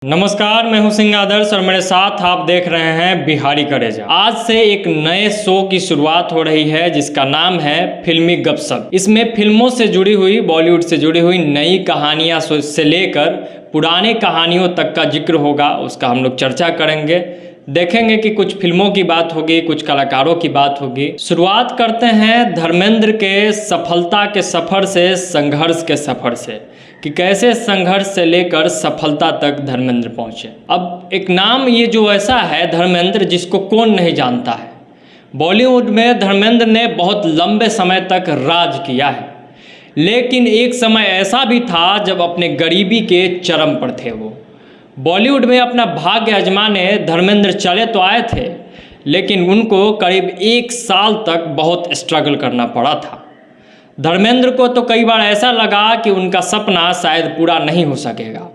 नमस्कार, मैं हूं सिंह आदर्श और मेरे साथ आप देख रहे हैं बिहारी करेजा। आज से एक नए शो की शुरुआत हो रही है जिसका नाम है फिल्मी गपशप। इसमें फिल्मों से जुड़ी हुई, बॉलीवुड से जुड़ी हुई नई कहानियां से लेकर पुरानी कहानियों तक का जिक्र होगा। उसका हम लोग चर्चा करेंगे, देखेंगे कि कुछ फिल्मों की बात होगी, कुछ कलाकारों की बात होगी। शुरुआत करते हैं धर्मेंद्र के सफलता के सफ़र से, संघर्ष के सफ़र से, कि कैसे संघर्ष से लेकर सफलता तक धर्मेंद्र पहुँचे। अब एक नाम ये जो ऐसा है धर्मेंद्र, जिसको कौन नहीं जानता है। बॉलीवुड में धर्मेंद्र ने बहुत लंबे समय तक राज किया है, लेकिन एक समय ऐसा भी था जब अपने गरीबी के चरम पर थे। वो बॉलीवुड में अपना भाग्य आजमाने धर्मेंद्र चले तो आए थे, लेकिन उनको करीब 1 साल तक बहुत स्ट्रगल करना पड़ा था। धर्मेंद्र को तो कई बार ऐसा लगा कि उनका सपना शायद पूरा नहीं हो सकेगा,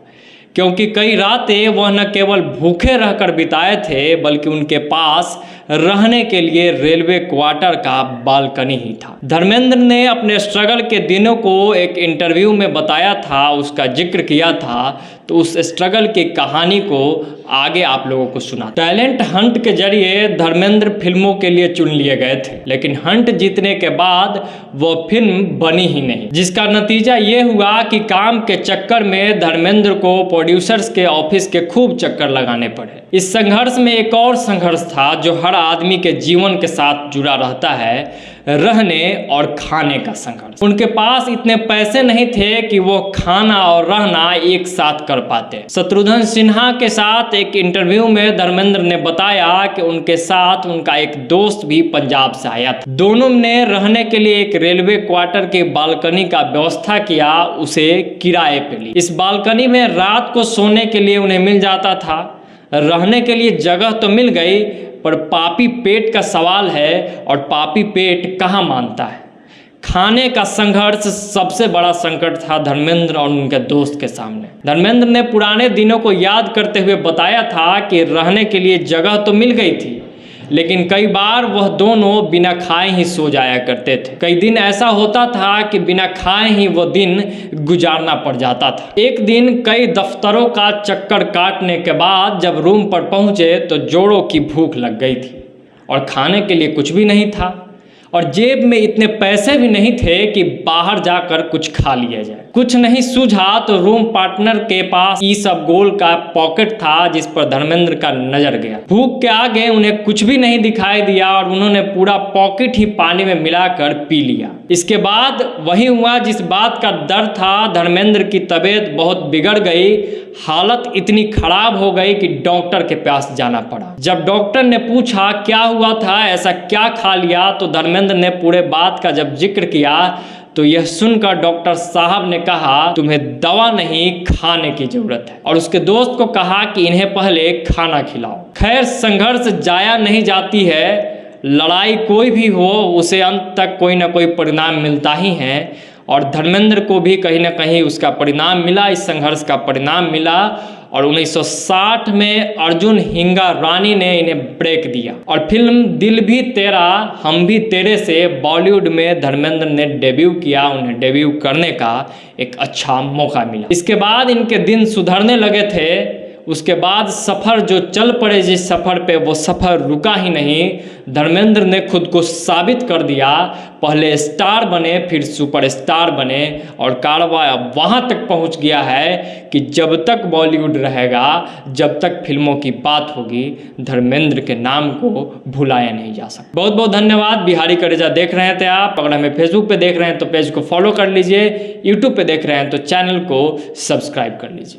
क्योंकि कई रातें वह न केवल भूखे रहकर बिताए थे, बल्कि उनके पास रहने के लिए रेलवे क्वार्टर का बालकनी ही था। धर्मेंद्र ने अपने स्ट्रगल के दिनों को एक इंटरव्यू में बताया था, उसका जिक्र किया था, तो उस स्ट्रगल की कहानी को आगे आप लोगों को सुना। टैलेंट हंट के जरिए धर्मेंद्र फिल्मों के लिए चुन लिए गए थे, लेकिन हंट जीतने के बाद वो फिल्म बनी ही नहीं, जिसका नतीजा ये हुआ कि काम के चक्कर में धर्मेंद्र को प्रोड्यूसर्स के ऑफिस के खूब चक्कर लगाने पड़े। इस संघर्ष में एक और संघर्ष था जो हर आदमी के जीवन के साथ जुड़ा रहता है, रहने और खाने का संघर्ष। उनके पास इतने पैसे नहीं थे कि वो खाना और रहना एक साथ कर पाते। शत्रुघ्न सिन्हा के साथ एक इंटरव्यू में धर्मेंद्र ने बताया कि उनके साथ उनका एक दोस्त भी पंजाब से आया था। दोनों ने रहने के लिए एक रेलवे क्वार्टर के बालकनी का व्यवस्था किया, उसे किराए पे ली। इस बालकनी में रात को सोने के लिए उन्हें मिल जाता था, रहने के लिए जगह तो मिल गई, पर पापी पेट का सवाल है, और पापी पेट कहाँ मानता है। खाने का संघर्ष सबसे बड़ा संकट था धर्मेंद्र और उनके दोस्त के सामने। धर्मेंद्र ने पुराने दिनों को याद करते हुए बताया था कि रहने के लिए जगह तो मिल गई थी, लेकिन कई बार वह दोनों बिना खाए ही सो जाया करते थे। कई दिन ऐसा होता था कि बिना खाए ही वो दिन गुजारना पड़ जाता था। एक दिन कई दफ्तरों का चक्कर काटने के बाद जब रूम पर पहुंचे तो जोड़ों की भूख लग गई थी और खाने के लिए कुछ भी नहीं था, और जेब में इतने पैसे भी नहीं थे कि बाहर जाकर कुछ खा लिया जाए। कुछ नहीं सूझा तो रूम पार्टनर के पास ईसबगोल का पॉकेट था, जिस पर धर्मेंद्र का नजर गया। भूख के आगे उन्हें कुछ भी नहीं दिखाई दिया और उन्होंने पूरा पॉकेट ही पानी में मिलाकर पी लिया। इसके बाद वही हुआ जिस बात का डर था। धर्मेंद्र की तबीयत बहुत बिगड़ गई, हालत इतनी खराब हो गई कि डॉक्टर के पास जाना पड़ा। जब डॉक्टर ने पूछा क्या हुआ था, ऐसा क्या खा लिया, तो धर्मेंद्र ने पूरे बात का जब जिक्र किया तो यह सुनकर डॉक्टर साहब ने कहा तुम्हें दवा नहीं खाने की जरूरत है, और उसके दोस्त को कहा कि इन्हें पहले खाना खिलाओ। खैर, संघर्ष जाया नहीं जाती है। लड़ाई कोई भी हो, उसे अंत तक कोई ना कोई परिणाम मिलता ही है, और धर्मेंद्र को भी कहीं ना कहीं उसका परिणाम मिला, इस संघर्ष का परिणाम मिला। और 1960 में अर्जुन हिंगा रानी ने इन्हें ब्रेक दिया, और फिल्म दिल भी तेरा हम भी तेरे से बॉलीवुड में धर्मेंद्र ने डेब्यू किया। उन्हें डेब्यू करने का एक अच्छा मौका मिला। इसके बाद इनके दिन सुधरने लगे थे। उसके बाद सफ़र जो चल पड़े, जिस सफ़र पे वो सफ़र रुका ही नहीं। धर्मेंद्र ने खुद को साबित कर दिया, पहले स्टार बने, फिर सुपरस्टार बने, और कारवां अब वहाँ तक पहुँच गया है कि जब तक बॉलीवुड रहेगा, जब तक फिल्मों की बात होगी, धर्मेंद्र के नाम को भुलाया नहीं जा सकता। बहुत बहुत धन्यवाद। बिहारी करेजा देख रहे थे आप। अगर हमें फेसबुक पे देख रहे हैं तो पेज को फॉलो कर लीजिए, यूट्यूब पे देख रहे हैं तो चैनल को सब्सक्राइब कर लीजिए।